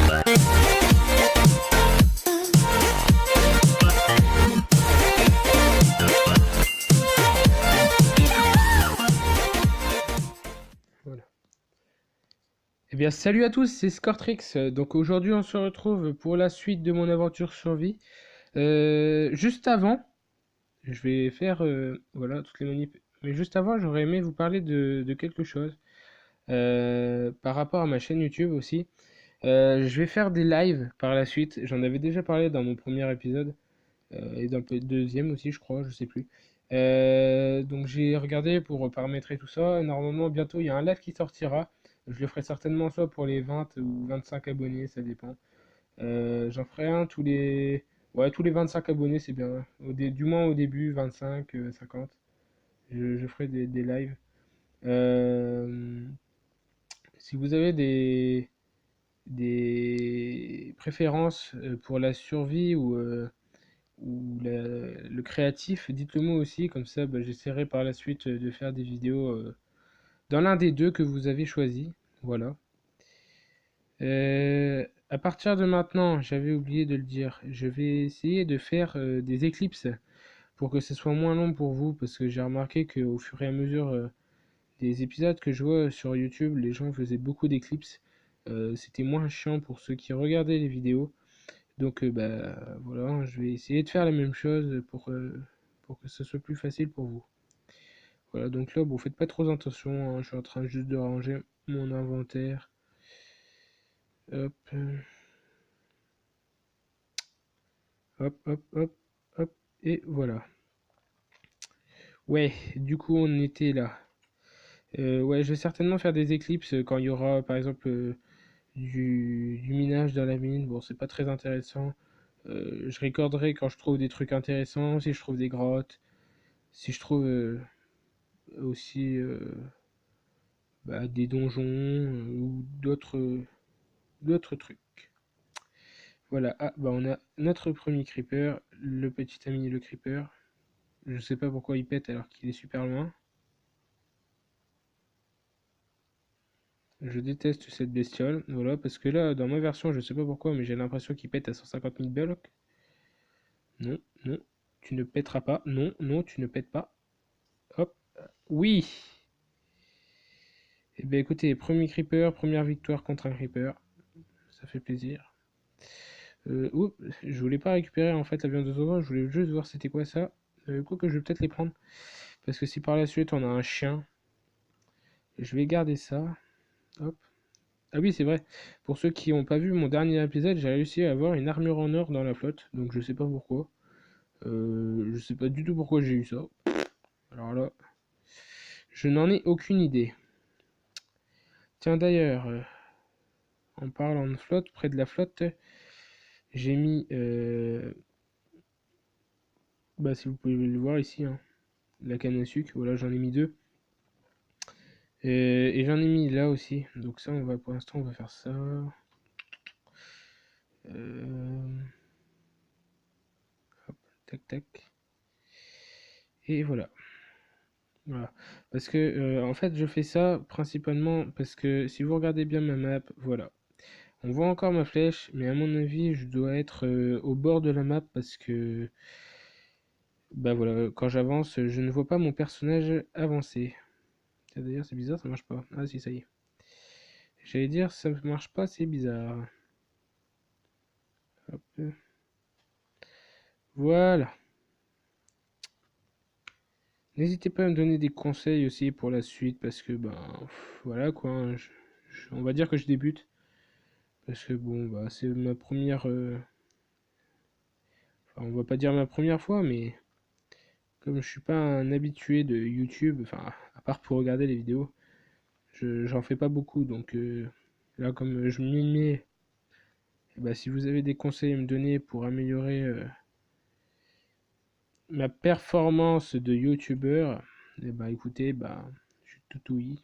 Voilà. Eh bien, salut à tous, c'est Scortrix. Donc aujourd'hui, on se retrouve pour la suite de mon aventure survie. Juste avant, je vais faire voilà toutes les manips. Mais juste avant, j'aurais aimé vous parler de quelque chose par rapport à ma chaîne YouTube aussi. Je vais faire des lives par la suite. J'en avais déjà parlé dans mon premier épisode et dans le deuxième aussi, je crois, je sais plus. Donc j'ai regardé pour paramétrer tout ça. Normalement, bientôt, il y a un live qui sortira. Je le ferai certainement soit pour les 20 ou 25 abonnés, ça dépend. J'en ferai un tous les... Ouais, tous les 25 abonnés, c'est bien. Du moins au début, 25, 50. Je ferai des lives. Euh, Si vous avez des préférences pour la survie ou le créatif, dites-le moi aussi, comme ça bah, j'essaierai par la suite de faire des vidéos dans l'un des deux que vous avez choisi. Voilà. À partir de maintenant, j'avais oublié de le dire, je vais essayer de faire des éclipses pour que ce soit moins long pour vous, parce que j'ai remarqué qu'au fur et à mesure des épisodes que je vois sur YouTube, les gens faisaient beaucoup d'éclipses. C'était moins chiant pour ceux qui regardaient les vidéos. Donc bah voilà, je vais essayer de faire la même chose pour que ce soit plus facile pour vous. Voilà, donc là, bon, faites pas trop attention, hein, je suis en train juste de ranger mon inventaire. Hop, hop, hop, hop, hop, et voilà. Ouais, du coup, on était là. Ouais, je vais certainement faire des éclipses quand il y aura, par exemple, du minage dans la mine. Bon, c'est pas très intéressant. Je recorderai quand je trouve des trucs intéressants, si je trouve des grottes, si je trouve aussi bah, des donjons ou d'autres trucs. Voilà, ah bah on a notre premier creeper, le petit ami le creeper. Je sais pas pourquoi il pète alors qu'il est super loin. Je déteste cette bestiole, voilà, parce que là, dans ma version, je sais pas pourquoi, mais j'ai l'impression qu'il pète à 150 000 blocs. Non, non, tu ne pèteras pas. Non, non, tu ne pètes pas. Hop, oui. Eh bien écoutez, premier creeper, première victoire contre un creeper. Ça fait plaisir. Oups, je voulais pas récupérer en fait la viande de Zozo, je voulais juste voir c'était quoi ça. Quoique je vais peut-être les prendre. Parce que si par la suite on a un chien, je vais garder ça. Hop. Ah oui, c'est vrai. Pour ceux qui n'ont pas vu mon dernier épisode, j'ai réussi à avoir une armure en or dans la flotte. Donc je sais pas pourquoi. Je sais pas du tout pourquoi j'ai eu ça. Alors là, je n'en ai aucune idée. Tiens d'ailleurs, en parlant de flotte, près de la flotte, j'ai mis... bah si vous pouvez le voir ici, hein, la canne à sucre. Voilà, j'en ai mis deux. Et j'en ai mis là aussi. Donc ça, on va pour l'instant, on va faire ça. Hop, tac, tac. Et voilà. Voilà. Parce que, en fait, je fais ça principalement parce que si vous regardez bien ma map, voilà. On voit encore ma flèche, mais à mon avis, je dois être au bord de la map parce que, bah voilà, quand j'avance, je ne vois pas mon personnage avancer. D'ailleurs, c'est bizarre, ça marche pas. Ah si, ça y est. J'allais dire, ça marche pas, c'est bizarre. Hop. Voilà. N'hésitez pas à me donner des conseils aussi pour la suite parce que ben voilà quoi, hein, on va dire que je débute parce que bon bah c'est ma première enfin on va pas dire ma première fois mais comme je suis pas un habitué de YouTube, enfin à part pour regarder les vidéos, j'en fais pas beaucoup donc là comme je m'y mets, bah, si vous avez des conseils à me donner pour améliorer ma performance de youtubeur, et bah écoutez bah je suis tout oui.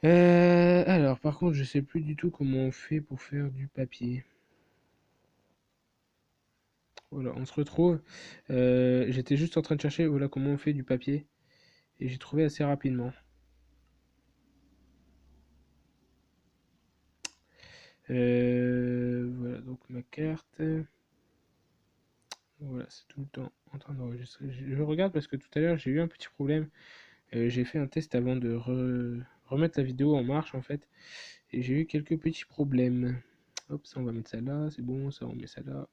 Alors, par contre, je sais plus du tout comment on fait pour faire du papier. Voilà, on se retrouve. J'étais juste en train de chercher voilà, comment on fait du papier. Et j'ai trouvé assez rapidement. Voilà, donc ma carte. Voilà, c'est tout le temps en train d'enregistrer. Je regarde parce que tout à l'heure j'ai eu un petit problème. J'ai fait un test avant de remettre la vidéo en marche en fait. Et j'ai eu quelques petits problèmes. Hop, ça on va mettre ça là, c'est bon, ça on met ça là.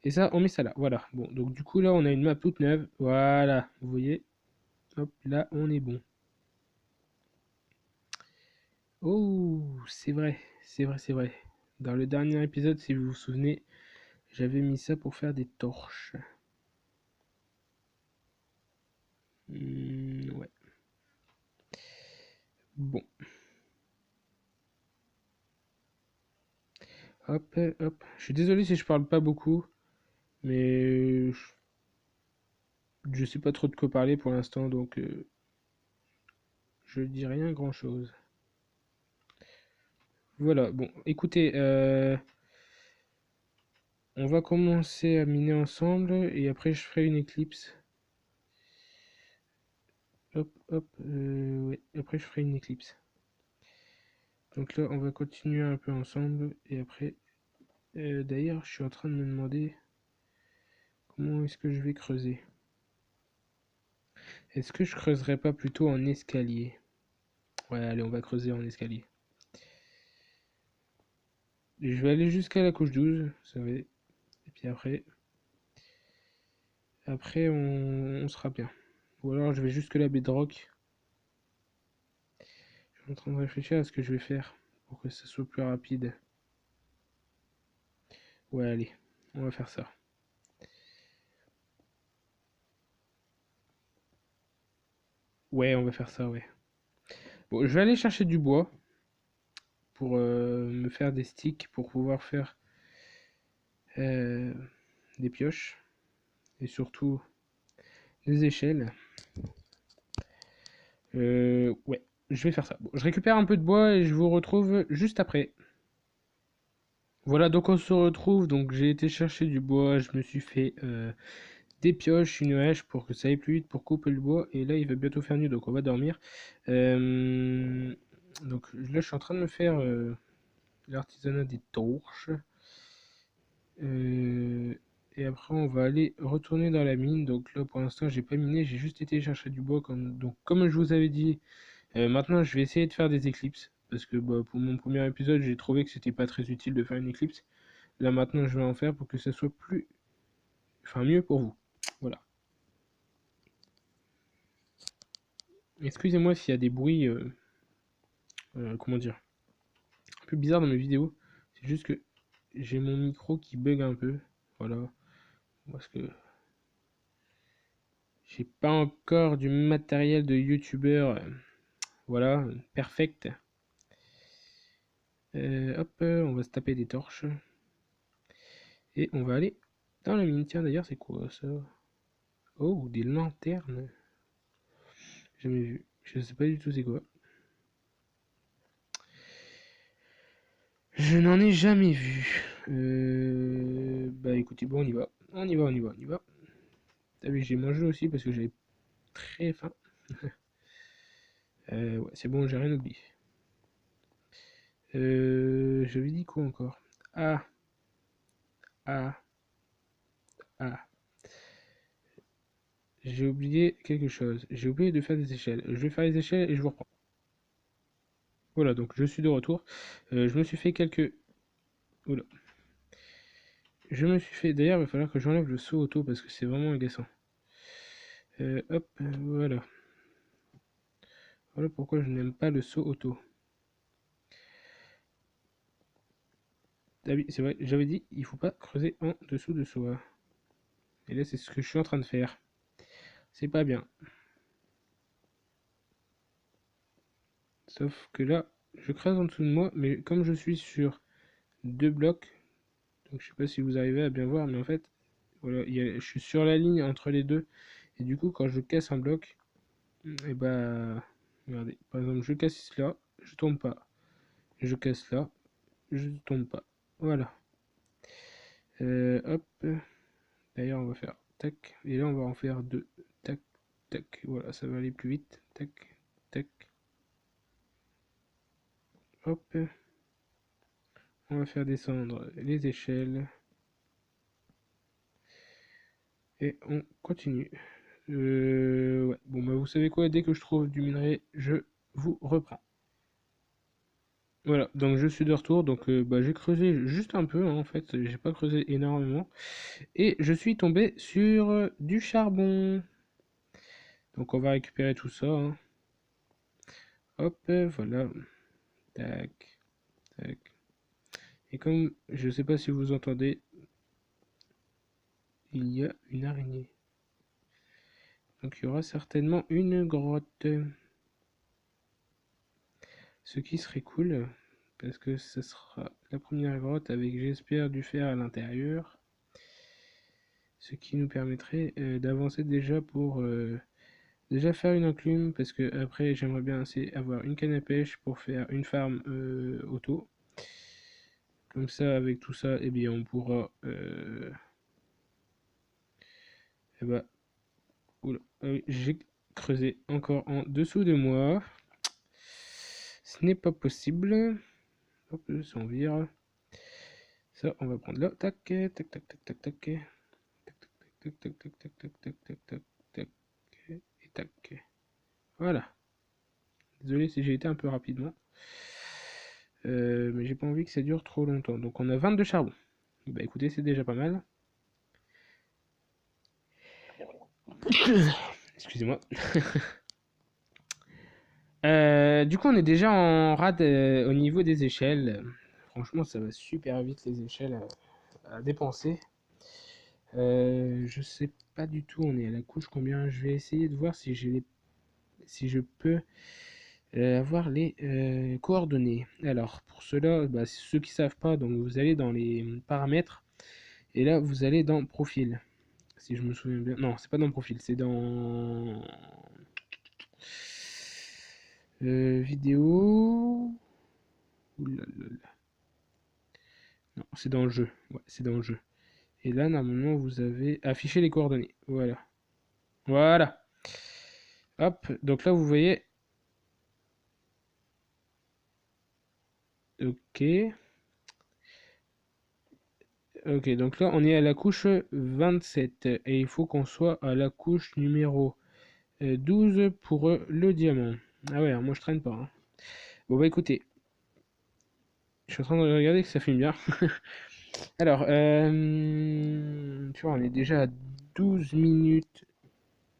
Et ça on met ça là, voilà. Bon, donc du coup là on a une map toute neuve. Voilà, vous voyez. Hop, là on est bon. Oh, c'est vrai, c'est vrai, c'est vrai. Dans le dernier épisode, si vous vous souvenez, j'avais mis ça pour faire des torches. Ouais. Bon. Hop, hop. Je suis désolé si je parle pas beaucoup, mais je sais pas trop de quoi parler pour l'instant, donc je dis rien grand-chose. Voilà, bon, écoutez, on va commencer à miner ensemble et après je ferai une éclipse. Hop, hop, ouais, après je ferai une éclipse. Donc là, on va continuer un peu ensemble et après, d'ailleurs, je suis en train de me demander comment est-ce que je vais creuser. Est-ce que je creuserais pas plutôt en escalier? Ouais, allez, on va creuser en escalier. Je vais aller jusqu'à la couche 12, vous savez. Et puis après on sera bien. Ou alors je vais jusque la bedrock. Je suis en train de réfléchir à ce que je vais faire pour que ça soit plus rapide. Ouais, allez, on va faire ça. Ouais, on va faire ça, ouais. Bon, je vais aller chercher du bois pour me faire des sticks pour pouvoir faire euh, des pioches et surtout des échelles. Ouais, je vais faire ça. Bon, je récupère un peu de bois et je vous retrouve juste après. Voilà, donc on se retrouve. Donc j'ai été chercher du bois, je me suis fait des pioches, une hache pour que ça aille plus vite pour couper le bois. Et là, il va bientôt faire nuit, donc on va dormir. Donc là, je suis en train de me faire l'artisanat des torches. Euh, et après, on va aller retourner dans la mine. Donc là, pour l'instant, j'ai pas miné, j'ai juste été chercher du bois. Donc, comme je vous avais dit, maintenant, je vais essayer de faire des éclipses. Parce que bah, pour mon premier épisode, j'ai trouvé que c'était pas très utile de faire une éclipse. Là, maintenant, je vais en faire pour que ça soit mieux pour vous. Voilà. Excusez-moi s'il y a des bruits, comment dire, un peu bizarres dans mes vidéos. C'est juste que j'ai mon micro qui bug un peu. Voilà. Parce que j'ai pas encore du matériel de youtubeur. Voilà, perfect. Hop, on va se taper des torches. Et on va aller dans la mine. Tiens, d'ailleurs, c'est quoi ça? Oh, des lanternes. Jamais vu. Je sais pas du tout c'est quoi. Je n'en ai jamais vu. Bah écoutez, bon, on y va. On y va, on y va, on y va. T'as vu, j'ai mangé aussi parce que j'avais très faim. Ouais, c'est bon, j'ai rien oublié. J'avais dit quoi encore? Ah, ah, ah. J'ai oublié quelque chose. J'ai oublié de faire des échelles. Je vais faire les échelles et je vous reprends. Voilà, donc je suis de retour. Je me suis fait quelques... Oula. Je me suis fait... D'ailleurs, il va falloir que j'enlève le saut auto parce que c'est vraiment agaçant. Hop, voilà. Voilà pourquoi je n'aime pas le saut auto. Ah oui, c'est vrai, j'avais dit, il faut pas creuser en dessous de soi. Et là, c'est ce que je suis en train de faire. C'est pas bien. Sauf que là, je creuse en dessous de moi, mais comme je suis sur deux blocs, donc je sais pas si vous arrivez à bien voir, mais en fait, voilà, je suis sur la ligne entre les deux. Et du coup, quand je casse un bloc, et bah, regardez, par exemple, je casse là, je tombe pas. Je casse là, je tombe pas. Voilà. Hop. D'ailleurs, on va faire tac. Et là, on va en faire deux. Tac, tac. Voilà, ça va aller plus vite. Tac, tac. Hop. On va faire descendre les échelles. Et on continue. Ouais. Bon, bah, vous savez quoi, dès que je trouve du minerai, je vous reprends. Voilà, donc je suis de retour. Donc, bah, j'ai creusé juste un peu, hein, en fait. J'ai pas creusé énormément. Et je suis tombé sur du charbon. Donc, on va récupérer tout ça, hein. Hop, voilà. Tac, tac. Et comme je sais pas si vous entendez, il y a une araignée. Donc, il y aura certainement une grotte. Ce qui serait cool, parce que ce sera la première grotte avec, j'espère, du fer à l'intérieur. Ce qui nous permettrait d'avancer déjà pour déjà faire une enclume, parce que après j'aimerais bien avoir une canne à pêche pour faire une farm auto. Comme ça, avec tout ça, eh bien, on pourra eh ben, oula, ah oui, j'ai creusé encore en dessous de moi. Ce n'est pas possible. Hop, ça on vire. Ça, on va prendre là. Tac, tac, tac, tac, tac, tac. Tac, tac, tac, tac, tac, tac, tac, tac, tac, tac, et tac. Voilà. Désolé si j'ai été un peu rapidement. Mais j'ai pas envie que ça dure trop longtemps. Donc on a 22 charbons. Bah écoutez, c'est déjà pas mal. Excusez-moi. Du coup, on est déjà en rade au niveau des échelles. Franchement, ça va super vite les échelles à dépenser. Je sais pas du tout, on est à la couche combien. Je vais essayer de voir si si je peux avoir les coordonnées. Alors, pour cela, bah, ceux qui savent pas, donc vous allez dans les paramètres et là vous allez dans profil. Si je me souviens bien, non, c'est pas dans profil, c'est dans vidéo. Oulalala. Non, c'est dans le jeu. Ouais, c'est dans le jeu. Et là, normalement, vous avez affiché les coordonnées. Voilà. Voilà. Hop. Donc là, vous voyez. Ok. Ok, donc là, on est à la couche 27. Et il faut qu'on soit à la couche numéro 12 pour le diamant. Ah ouais, alors moi je traîne pas, hein. Bon bah écoutez, je suis en train de regarder que ça filme bien. Alors, tu vois, on est déjà à 12 minutes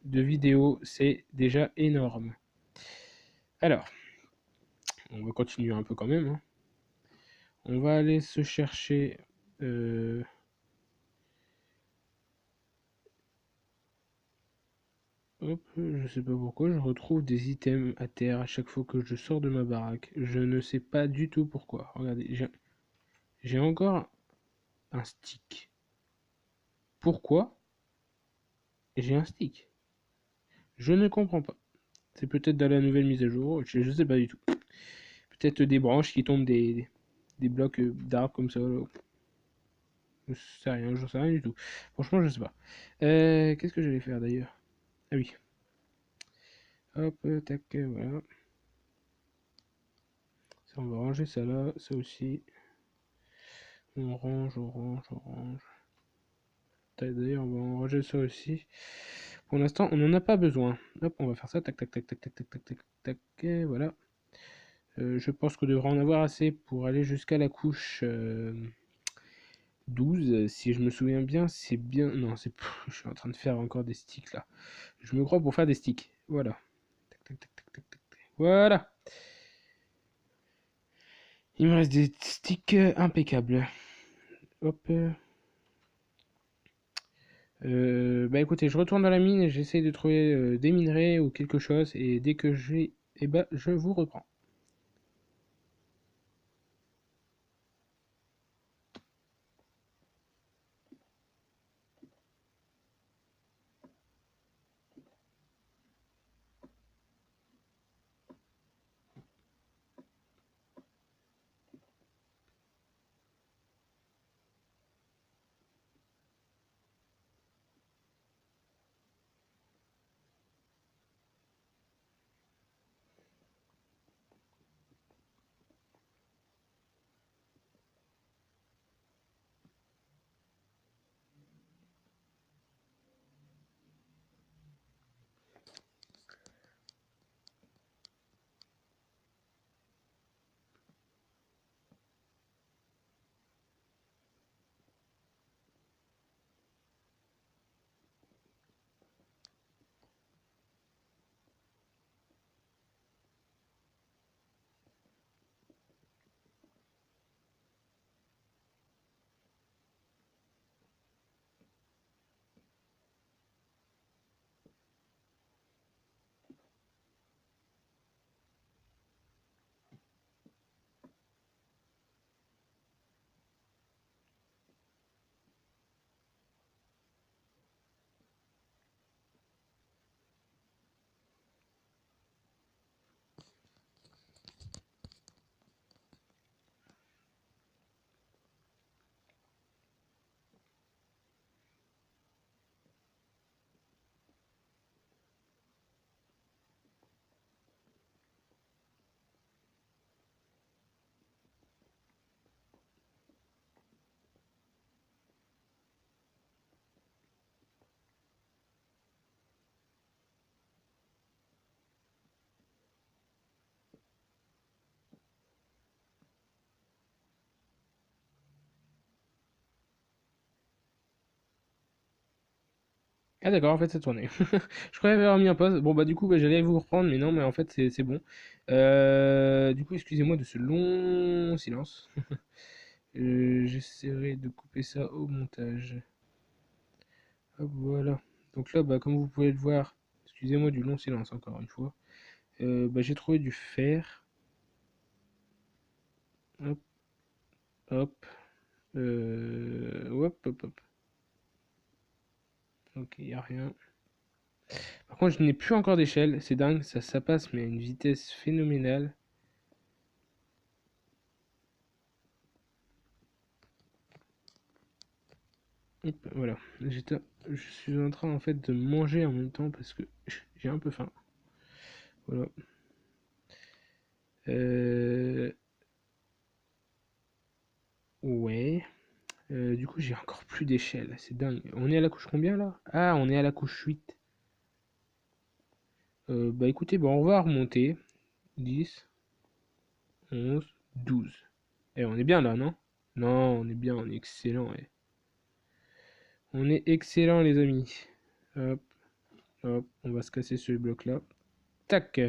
de vidéo, c'est déjà énorme. Alors, on va continuer un peu quand même, hein. On va aller se chercher... hop, je sais pas pourquoi, je retrouve des items à terre à chaque fois que je sors de ma baraque. Je ne sais pas du tout pourquoi. Regardez, j'ai encore un stick. Pourquoi j'ai un stick? Je ne comprends pas. C'est peut-être dans la nouvelle mise à jour, je sais pas du tout. Peut-être des branches qui tombent des blocs d'arbres comme ça. Je sais rien du tout. Franchement, je sais pas. Qu'est-ce que j'allais faire d'ailleurs? Ah oui. Hop, tac, voilà. Ça, on va ranger ça là, ça aussi. On range, on range, on range. D'ailleurs, on va en ranger ça aussi. Pour l'instant, on n'en a pas besoin. Hop, on va faire ça. Tac, tac, tac, tac, tac, tac, tac, tac, tac. Voilà. Je pense qu'on devrait en avoir assez pour aller jusqu'à la couche 12. Si je me souviens bien, c'est bien. Non, c'est. Je suis en train de faire encore des sticks là. Je me crois pour faire des sticks. Voilà. Tac, tac, tac, tac, tac, tac, tac. Voilà. Il me reste des sticks impeccables. Hop. Bah écoutez, je retourne dans la mine et j'essaie de trouver des minerais ou quelque chose. Et dès que j'ai. Eh bah, je vous reprends. Ah d'accord, en fait ça tournait. Je croyais avoir mis un pause. Bon bah du coup bah, j'allais vous reprendre, mais non, mais en fait c'est bon. Du coup excusez-moi de ce long silence. J'essaierai de couper ça au montage. Hop, voilà. Donc là, bah, comme vous pouvez le voir, excusez-moi du long silence encore une fois. Bah, j'ai trouvé du fer. Hop, hop. Hop, hop, hop. Ok, y a rien. Par contre, je n'ai plus encore d'échelle. C'est dingue, ça passe, mais à une vitesse phénoménale. Hop, voilà. Je suis en train en fait de manger en même temps parce que j'ai un peu faim. Voilà. Euh, ouais. Du coup, j'ai encore plus d'échelle. C'est dingue. On est à la couche combien là? Ah, on est à la couche 8. Bah écoutez, bah, on va remonter. 10, 11, 12. Eh, on est bien là, non? Non, on est bien, on est excellent. Eh. On est excellent, les amis. Hop, hop, on va se casser ce bloc-là. Tac.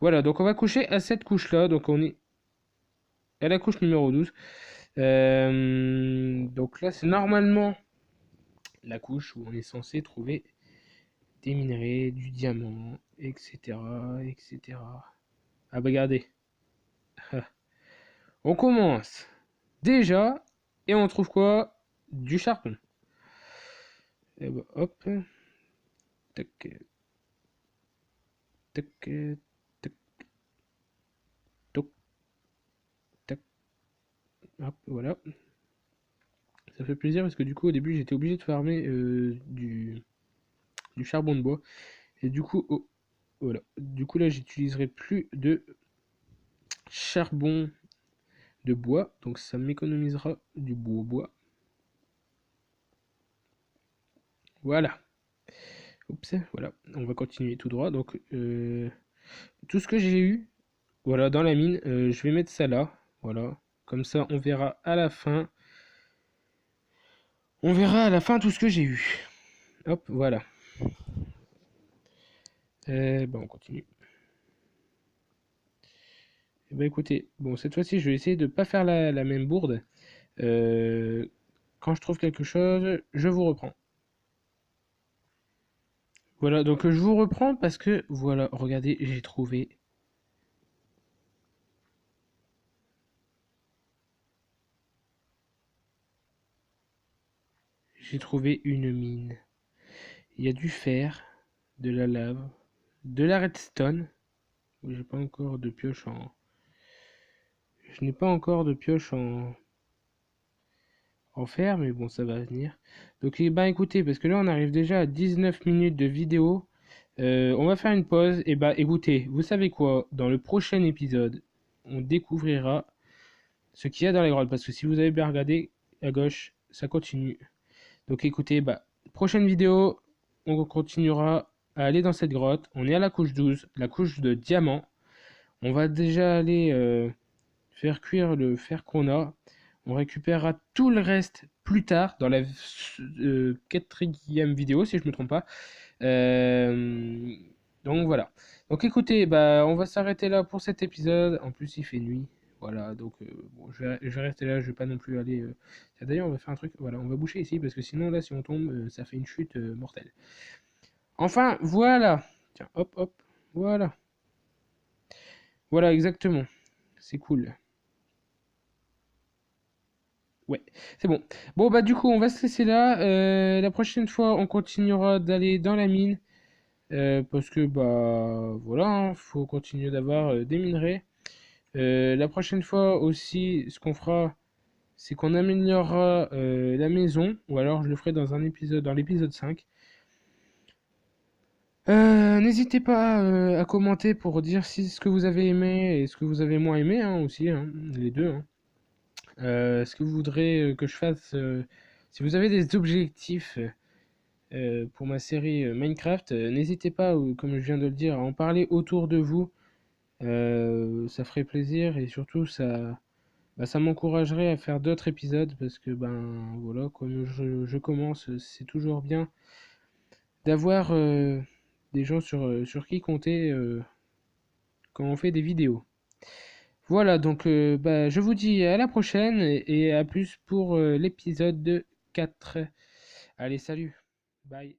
Voilà, donc on va coucher à cette couche-là. Donc on est à la couche numéro 12. Donc là, c'est normalement la couche où on est censé trouver des minerais, du diamant, etc. etc. Ah bah regardez. On commence déjà et on trouve quoi? Du charbon. Et bah hop. Tac, tac, tac, toc, tac. Hop, voilà. Ça fait plaisir parce que du coup au début j'étais obligé de farmer du charbon de bois. Et du coup, oh, voilà. Du coup là j'utiliserai plus de charbon de bois. Donc ça m'économisera du bois. Voilà. Oups, voilà. On va continuer tout droit. Donc tout ce que j'ai eu, voilà, dans la mine, je vais mettre ça là. Voilà. Comme ça, on verra à la fin. On verra à la fin tout ce que j'ai eu. Hop, voilà. Bah, on continue. Eh ben, écoutez, bon, cette fois-ci, je vais essayer de pas faire la même bourde. Euh, Quand je trouve quelque chose, je vous reprends. Voilà, donc je vous reprends parce que, voilà, regardez, j'ai trouvé une mine. Il y a du fer, de la lave, de la redstone. Oui, j'ai pas encore de pioche en. Je n'ai pas encore de pioche en fer, mais bon, ça va venir. Donc, eh ben, écoutez, parce que là, on arrive déjà à 19 minutes de vidéo. On va faire une pause. Et bah, écoutez, vous savez quoi? Dans le prochain épisode, on découvrira ce qu'il y a dans les grottes. Parce que si vous avez bien regardé à gauche, ça continue. Donc, écoutez, bah, prochaine vidéo, on continuera à aller dans cette grotte. On est à la couche 12, la couche de diamant. On va déjà aller faire cuire le fer qu'on a. On récupérera tout le reste plus tard dans la quatrième vidéo, si je ne me trompe pas. Euh, donc voilà. Donc écoutez, bah, on va s'arrêter là pour cet épisode. En plus, il fait nuit. Voilà, donc bon, je vais rester là, je vais pas non plus aller. D'ailleurs, on va faire un truc. Voilà, on va boucher ici parce que sinon, là, si on tombe, ça fait une chute mortelle. Enfin, voilà. Tiens, hop, hop. Voilà. Voilà, exactement. C'est cool. Ouais, c'est bon. Bon, bah, du coup, on va se laisser là. La prochaine fois, on continuera d'aller dans la mine. Parce que, bah, voilà, hein, faut continuer d'avoir des minerais. La prochaine fois aussi, ce qu'on fera, c'est qu'on améliorera la maison. Ou alors, je le ferai dans un épisode, dans l'épisode 5. N'hésitez pas à commenter pour dire si ce que vous avez aimé et ce que vous avez moins aimé, hein, aussi, hein, les deux, hein. Ce que vous voudrez que je fasse, si vous avez des objectifs pour ma série Minecraft, n'hésitez pas, comme je viens de le dire, à en parler autour de vous. Ça ferait plaisir et surtout ça m'encouragerait à faire d'autres épisodes parce que ben voilà, comme je commence, c'est toujours bien d'avoir des gens sur qui compter quand on fait des vidéos. Voilà, donc bah, je vous dis à la prochaine et à plus pour l'épisode 4. Allez, salut. Bye.